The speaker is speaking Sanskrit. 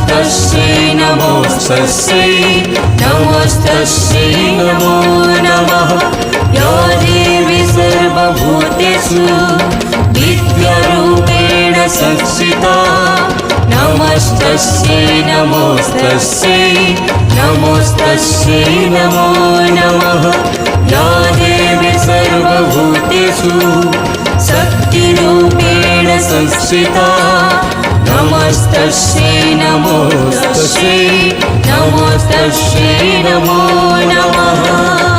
नमस्तस्यै नमोस्तस्यै नमोस्तस्यै नमो नमः। या देवी सर्वभूतेषु विद्यारूपेण संस्थिता नमस्तस्यै नमोस्तस्यै नमोस्तस्यै नमो नमः। या देवी सर्वभूतेषु शक्तिरूपेण संस्थिता नमस्तस्यै नमोस्तस्यै नमोस्तस्यै नमो नमः।